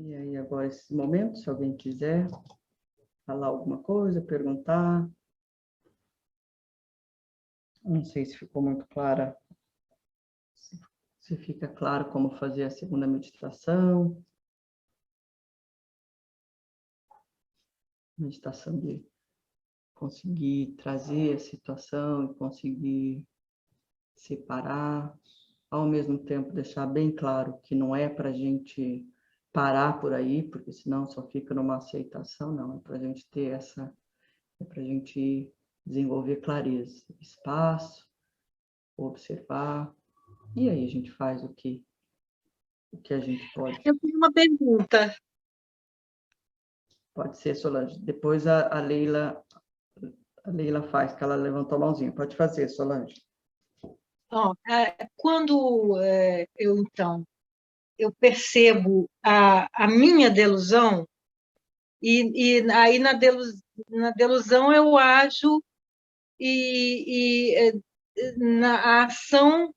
E aí, agora, esse momento, se alguém quiser falar alguma coisa, perguntar. Não sei se ficou muito clara, se fica claro como fazer a segunda meditação. Meditação de conseguir trazer a situação e conseguir separar, ao mesmo tempo deixar bem claro que não é para a gente parar por aí, porque senão só fica numa aceitação, não, é para a gente ter é para a gente desenvolver clareza, espaço, observar, e aí a gente faz o que a gente pode. Eu tenho uma pergunta. Pode ser, Solange. Depois a Leila faz, que ela levantou a mãozinha. Pode fazer, Solange. Quando eu percebo a minha delusão, e aí na delusão eu ajo, e a ação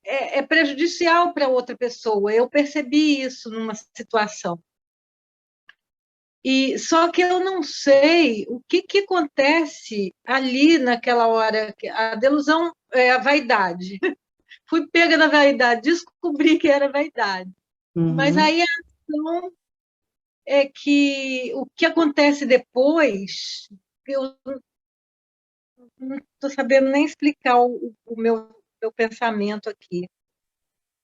é prejudicial para outra pessoa. Eu percebi isso numa situação. E só que eu não sei o que acontece ali naquela hora. A delusão é a vaidade. Fui pega na vaidade, descobri que era vaidade. Mas Uhum. aí a ação é que o que acontece depois, eu não estou sabendo nem explicar o meu pensamento aqui.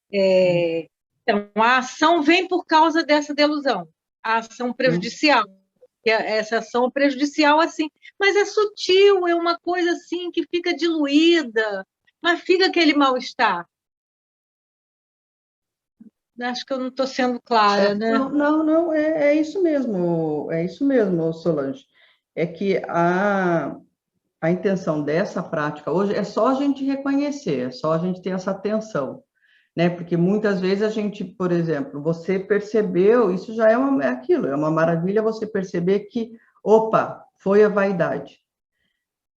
Então, a ação vem por causa dessa delusão, a ação prejudicial. Essa ação prejudicial, assim, mas é sutil, é uma coisa assim que fica diluída, mas fica aquele mal-estar. Acho que eu não estou sendo clara, né? Não, é isso mesmo, Solange. É que a intenção dessa prática hoje é só a gente reconhecer, é só a gente ter essa atenção, né? Porque muitas vezes a gente, por exemplo, você percebeu, isso já é aquilo, é uma maravilha você perceber que, opa, foi a vaidade,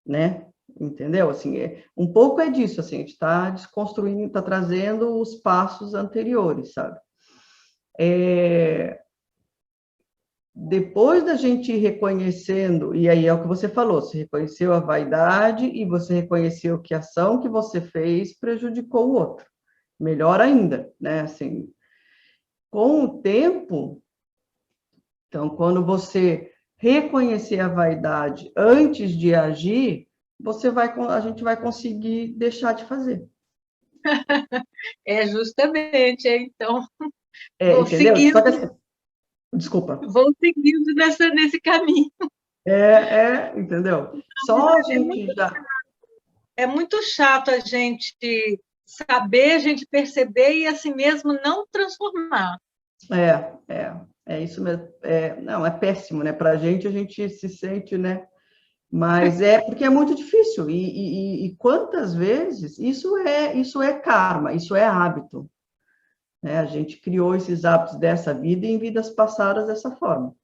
né? Entendeu? Assim, um pouco é disso, assim, a gente está desconstruindo, está trazendo os passos anteriores, sabe? Depois da gente ir reconhecendo, e aí é o que você falou, você reconheceu a vaidade e você reconheceu que a ação que você fez prejudicou o outro. Melhor ainda, né? Assim, com o tempo, então, quando você reconhecer a vaidade antes de agir, a gente vai conseguir deixar de fazer. É justamente, então, vou Entendeu? Só que seguindo, assim, desculpa. nesse caminho. Entendeu? Só a É muito, gente já. é muito chato a gente saber, a gente perceber e assim mesmo não transformar. É isso mesmo. Não, é péssimo, né? Para a gente se sente, né? Mas é porque é muito difícil. E quantas vezes isso é karma, isso é hábito, né? A gente criou esses hábitos dessa vida e em vidas passadas dessa forma.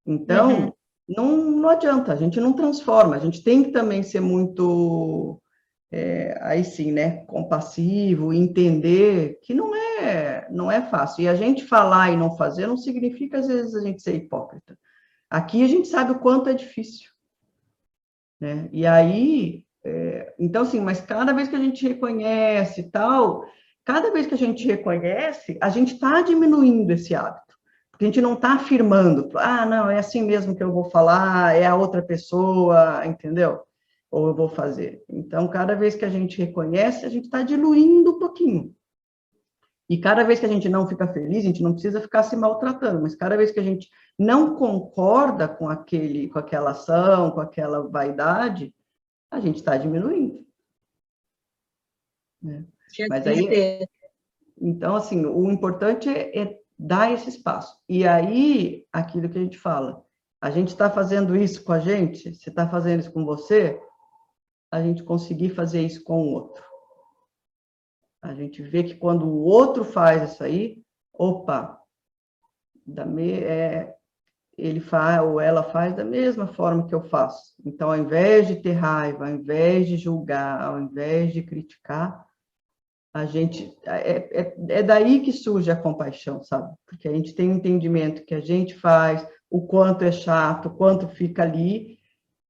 Uhum. Então, não adianta, a gente não transforma, a gente tem que também ser muito aí sim, né, compassivo, entender que não é fácil. E a gente falar e não fazer não significa, às vezes, a gente ser hipócrita. Aqui a gente sabe o quanto é difícil, né? E aí, então, assim, mas cada vez que a gente reconhece e tal, cada vez que a gente reconhece, a gente está diminuindo esse hábito. Porque a gente não está afirmando, não, é assim mesmo que eu vou falar, é a outra pessoa, entendeu? Ou eu vou fazer. Então, cada vez que a gente reconhece, a gente está diluindo um pouquinho. E cada vez que a gente não fica feliz, a gente não precisa ficar se maltratando, mas cada vez que a gente não concorda com aquela ação, com aquela vaidade, a gente está diminuindo, né? Mas aí, então, assim, o importante é dar esse espaço. E aí, aquilo que a gente fala, a gente está fazendo isso com a gente, você está fazendo isso com você, a gente conseguir fazer isso com o outro. A gente vê que quando o outro faz isso aí, opa, ele faz ou ela faz da mesma forma que eu faço. Então, ao invés de ter raiva, ao invés de julgar, ao invés de criticar, a gente é daí que surge a compaixão, sabe? Porque a gente tem um entendimento que a gente faz, o quanto é chato, o quanto fica ali,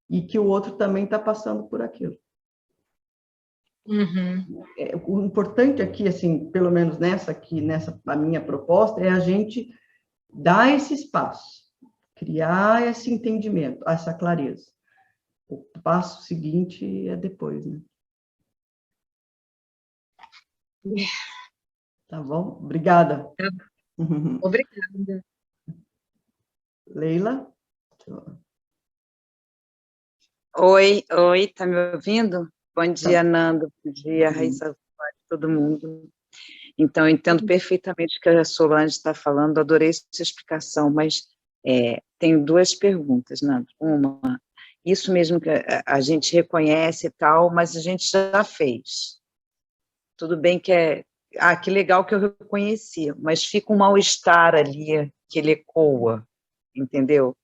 e que o outro também está passando por aquilo. Uhum. O importante aqui, assim, pelo menos nessa a minha proposta, é a gente dar esse espaço, criar esse entendimento, essa clareza. O passo seguinte é depois, né? Tá bom? Obrigada. Obrigada. Leila? Oi, oi, tá me ouvindo? Bom dia, Tá. Nando, bom dia, Raíssa, todo mundo. Então, eu entendo perfeitamente o que a Solange está falando, adorei sua explicação, mas tenho duas perguntas, Nando. Uma, isso mesmo que a gente reconhece e tal, mas a gente já fez. Tudo bem que que legal que eu reconheci, mas fica um mal-estar ali, que ele ecoa, entendeu?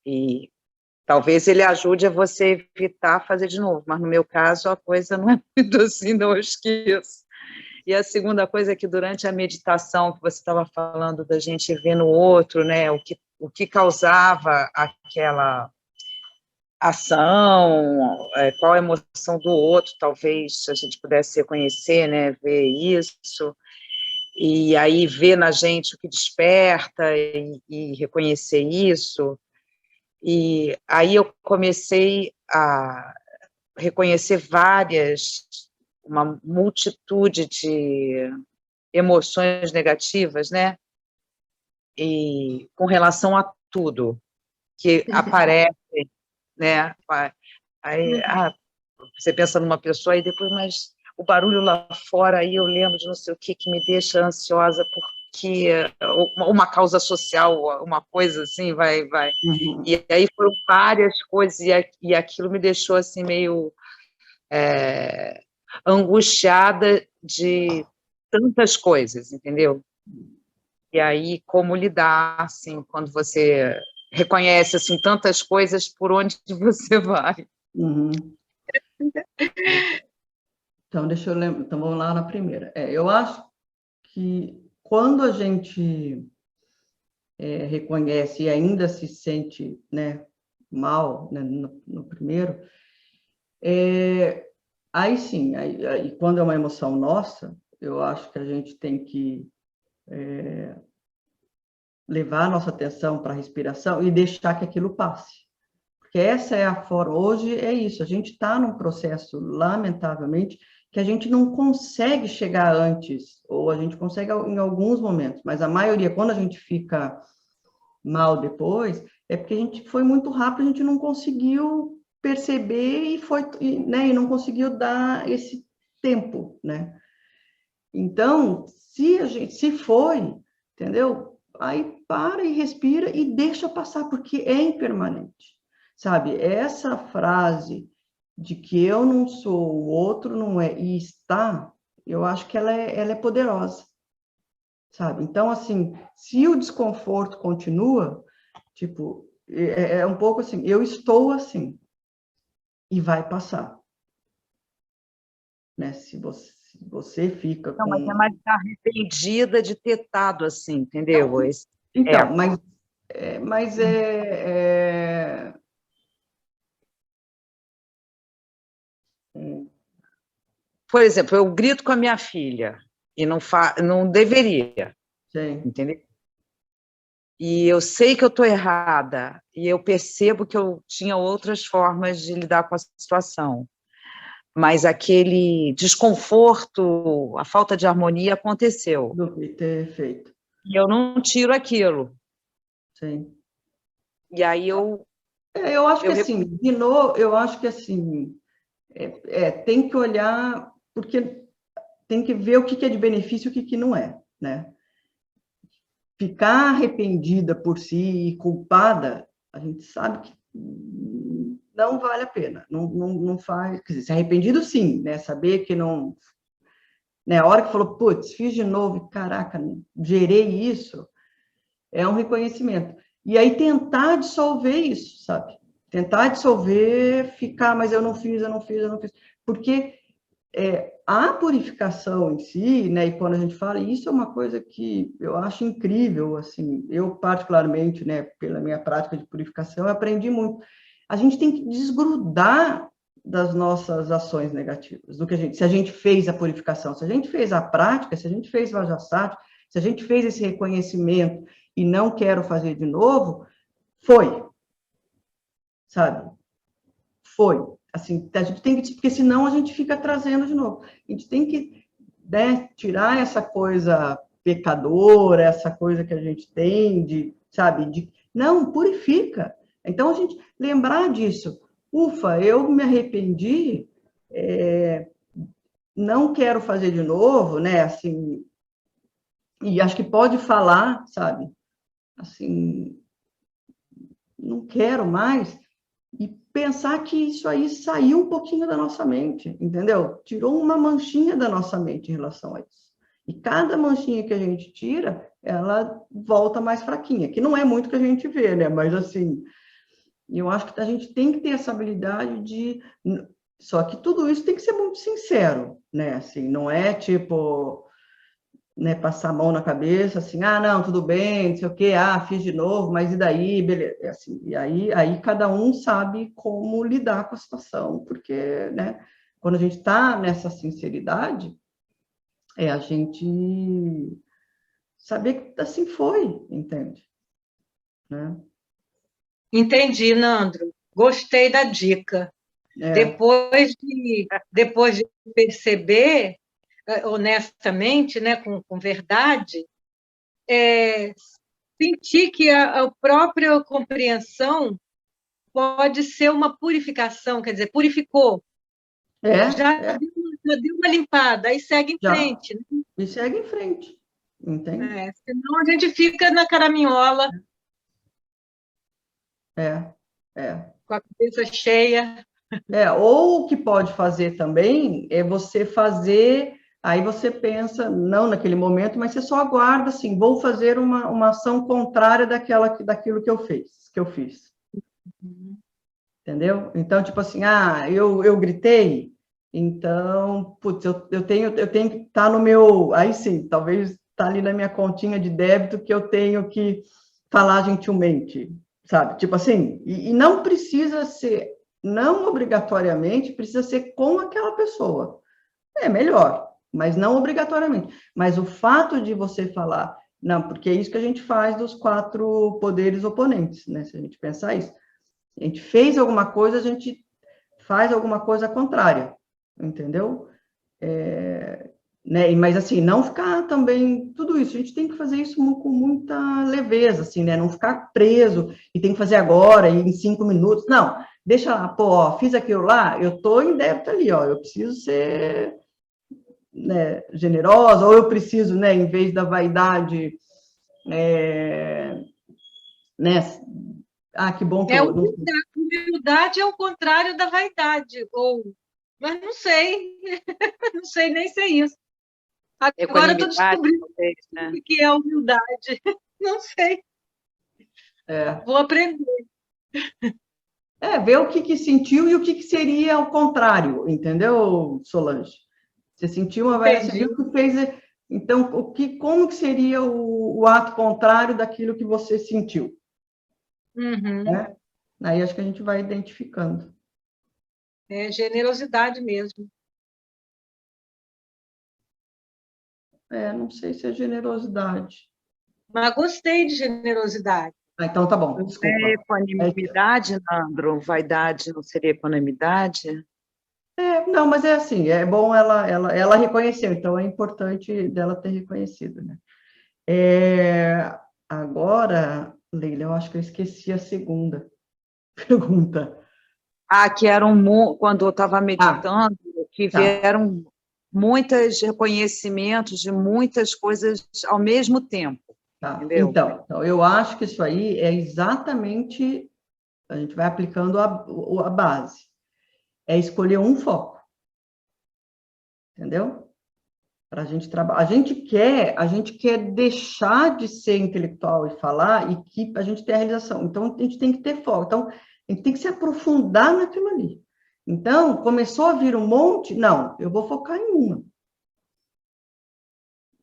E talvez ele ajude a você evitar fazer de novo, mas no meu caso a coisa não é muito assim, não, eu esqueço. E a segunda coisa é que durante a meditação que você estava falando da gente ver no outro, né, o que causava aquela ação, qual a emoção do outro, talvez a gente pudesse reconhecer, né, ver isso, e aí ver na gente o que desperta e reconhecer isso. E aí eu comecei a reconhecer uma multitude de emoções negativas, né? E com relação a tudo que aparece, né? Aí, você pensa numa pessoa e depois, mas o barulho lá fora, aí eu lembro de não sei o que me deixa ansiosa porque uma causa social, uma coisa assim, vai. Uhum. E aí foram várias coisas, e aquilo me deixou assim meio angustiada de tantas coisas, entendeu? E aí, como lidar, assim, quando você reconhece, assim, tantas coisas, por onde você vai? Uhum. Então, então, vamos lá na primeira. Eu acho que quando a gente reconhece e ainda se sente, né, mal, né, no primeiro, aí sim, aí, quando é uma emoção nossa, eu acho que a gente tem que levar a nossa atenção para a respiração e deixar que aquilo passe. Porque essa é a forma, hoje é isso, a gente está num processo, lamentavelmente, que a gente não consegue chegar antes, ou a gente consegue em alguns momentos, mas a maioria, quando a gente fica mal depois, é porque a gente foi muito rápido, a gente não conseguiu perceber né, e não conseguiu dar esse tempo, né? Então, se foi, entendeu? Aí para e respira e deixa passar, porque é impermanente, sabe? Essa frase de que eu não sou, o outro não é e está, eu acho que ela é poderosa, sabe? Então, assim, se o desconforto continua, tipo, é um pouco assim, eu estou assim, e vai passar, né? Se você fica Não, mas é com... mais arrependida de ter estado assim, entendeu? Então, mas Por exemplo, eu grito com a minha filha, e não deveria, sim. entendeu? E eu sei que eu estou errada, e eu percebo que eu tinha outras formas de lidar com a situação, mas aquele desconforto, a falta de harmonia aconteceu, Do que ter feito, e eu não tiro aquilo, sim. e aí eu... Eu acho que assim, de novo, eu acho que assim, tem que olhar, porque tem que ver o que é de benefício e o que não é, né? Ficar arrependida por si e culpada, a gente sabe que não vale a pena, não faz, quer dizer, se arrependido sim, né? Saber que não, né? A hora que falou, putz, fiz de novo, caraca, gerei isso, é um reconhecimento. E aí tentar dissolver isso, sabe? Tentar dissolver, ficar, mas eu não fiz. Porque a purificação em si, né, e quando a gente fala, isso é uma coisa que eu acho incrível, assim, eu particularmente, né, pela minha prática de purificação, eu aprendi muito. A gente tem que desgrudar das nossas ações negativas, do que se a gente fez a purificação, se a gente fez a prática, se a gente fez o Vajrasattva, se a gente fez esse reconhecimento e não quero fazer de novo, foi, sabe? Foi. Assim, a gente tem que, porque senão a gente fica trazendo de novo. A gente tem que, né, tirar essa coisa pecadora, essa coisa que a gente tem de, sabe, não, purifica. Então, a gente lembrar disso. Ufa, eu me arrependi, não quero fazer de novo, né, assim, e acho que pode falar, sabe, assim, não quero mais, e pensar que isso aí saiu um pouquinho da nossa mente, entendeu? Tirou uma manchinha da nossa mente em relação a isso. E cada manchinha que a gente tira, ela volta mais fraquinha, que não é muito que a gente vê, né? Mas, assim, eu acho que a gente tem que ter essa habilidade de... Só que tudo isso tem que ser muito sincero, né? Assim, não é tipo... Né, passar a mão na cabeça, assim, não, tudo bem, não sei o quê, fiz de novo, mas e daí, beleza, assim, e aí cada um sabe como lidar com a situação, porque, né, quando a gente está nessa sinceridade, a gente saber que assim foi, entende? Né? Entendi, Nandro. Gostei da dica. Depois de perceber, honestamente, né, com verdade, sentir que a própria compreensão pode ser uma purificação, quer dizer, purificou. Já deu uma limpada, aí segue em frente. Né? E segue em frente, entende? Senão a gente fica na caraminhola. Com a cabeça cheia. Ou o que pode fazer também é você fazer, aí você pensa, não naquele momento, mas você só aguarda assim, vou fazer uma ação contrária daquilo que eu fiz. Entendeu? Então, tipo assim, eu gritei, então, putz, eu tenho que estar no meu, aí sim, talvez está ali na minha continha de débito que eu tenho que falar gentilmente, sabe? Tipo assim, e não precisa ser, não obrigatoriamente precisa ser com aquela pessoa. É melhor, mas não obrigatoriamente. Mas o fato de você falar, não, porque é isso que a gente faz dos 4 poderes oponentes, né? Se a gente pensar isso. A gente fez alguma coisa, a gente faz alguma coisa contrária, entendeu? Né? Mas, assim, não ficar também... Tudo isso, a gente tem que fazer isso com muita leveza, assim, né? Não ficar preso e tem que fazer agora, e em 5 minutos. Não, deixa lá, pô, fiz aquilo lá, eu tô em débito ali, ó, eu preciso ser, né, generosa, ou eu preciso, né, em vez da vaidade, né, que bom que eu... Humildade é o contrário da vaidade, mas não sei, não sei nem se é isso. Agora estou descobrindo o que é humildade, não sei. Vou aprender. Ver o que sentiu e o que seria o contrário, entendeu, Solange? Você sentiu uma vaidade, você viu que fez... Então, como que seria o ato contrário daquilo que você sentiu? Né? Aí acho que a gente vai identificando. É generosidade mesmo. Não sei se é generosidade. Mas gostei de generosidade. Então tá bom, desculpa. É equanimidade, Nandro? Vaidade não seria equanimidade? Não, mas é assim, é bom ela reconheceu, então é importante dela ter reconhecido, né? Agora, Leila, eu acho que eu esqueci a segunda pergunta. Que quando eu estava meditando, que vieram muitos reconhecimentos de muitas coisas ao mesmo tempo. Entendeu? Então, eu acho que isso aí é exatamente, a gente vai aplicando a base, é escolher um foco, entendeu? Para a gente trabalhar. A gente quer deixar de ser intelectual e falar e que a gente tenha a realização. Então, a gente tem que ter foco. Então, a gente tem que se aprofundar naquilo ali. Então, começou a vir um monte, não, eu vou focar em uma.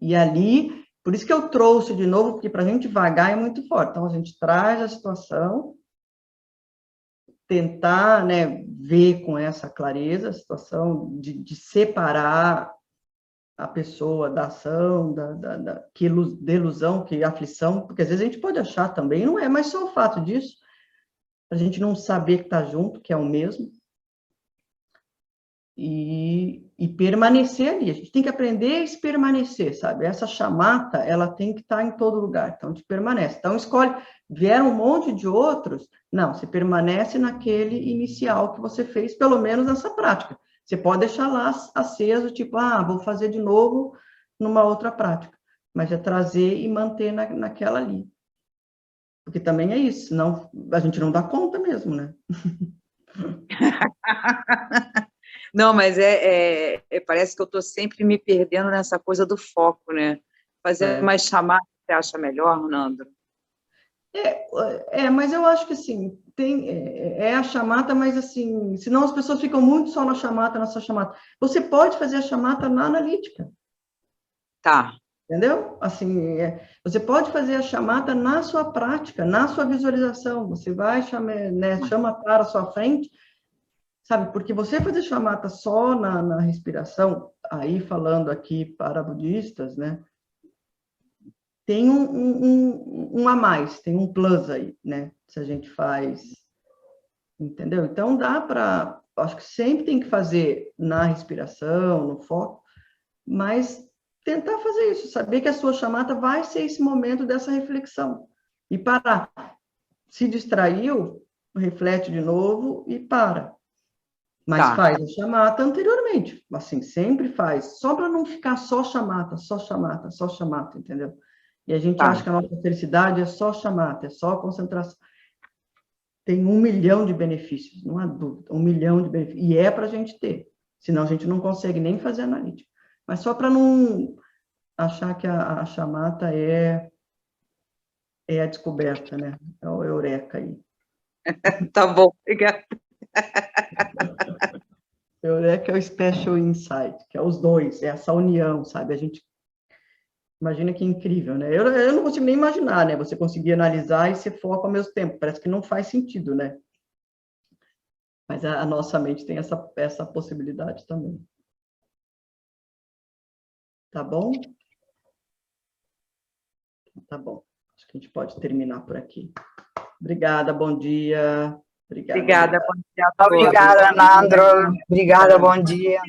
E ali, por isso que eu trouxe de novo, porque para a gente vagar é muito forte. Então, a gente traz a situação, tentar, né, ver com essa clareza a situação de separar a pessoa da ação, que delusão, que aflição, porque às vezes a gente pode achar também, não é, mas só o fato disso, a gente não saber que está junto, que é o mesmo, e permanecer ali. A gente tem que aprender a permanecer, sabe? Essa chamata, ela tem que estar em todo lugar, então a gente permanece. Então escolhe, vieram um monte de outros, não, você permanece naquele inicial que você fez, pelo menos nessa prática. Você pode deixar lá aceso, tipo, vou fazer de novo numa outra prática, mas é trazer e manter naquela ali. Porque também é isso, senão a gente não dá conta mesmo, né? Não, mas parece que eu estou sempre me perdendo nessa coisa do foco, né? Fazer mais chamada, você acha melhor, Nandro? Mas eu acho que assim, é a chamata, mas assim, senão as pessoas ficam muito só na chamata, nessa chamata. Você pode fazer a chamata na analítica. Tá. Entendeu? Assim, você pode fazer a chamata na sua prática, na sua visualização. Você vai chama para a sua frente, sabe? Porque você fazer chamata só na respiração, aí falando aqui para budistas, né? Tem um a mais, tem um plus aí, né? Se a gente faz, entendeu? Então dá para, acho que sempre tem que fazer na respiração, no foco, mas tentar fazer isso, saber que a sua chamata vai ser esse momento dessa reflexão e parar. Se distraiu, reflete de novo e para. Mas faz a chamata anteriormente, assim, sempre faz, só para não ficar só chamata, entendeu? E a gente acha que a nossa felicidade é só chamata, é só concentração. Tem 1 milhão de benefícios, não há dúvida, 1 milhão de benefícios. E é para a gente ter, senão a gente não consegue nem fazer analítica. Mas só para não achar que a chamata é a descoberta, né? É o eureka aí. Tá bom, obrigada. Eureka é o special insight, que é os dois, é essa união, sabe? A gente imagina que incrível, né? Eu não consigo nem imaginar, né? Você conseguir analisar e ser foco ao mesmo tempo. Parece que não faz sentido, né? Mas a nossa mente tem essa possibilidade também. Tá bom? Tá bom. Acho que a gente pode terminar por aqui. Obrigada, bom dia. Obrigada, bom dia a todos. Obrigada, Nandro. Obrigada, bom dia.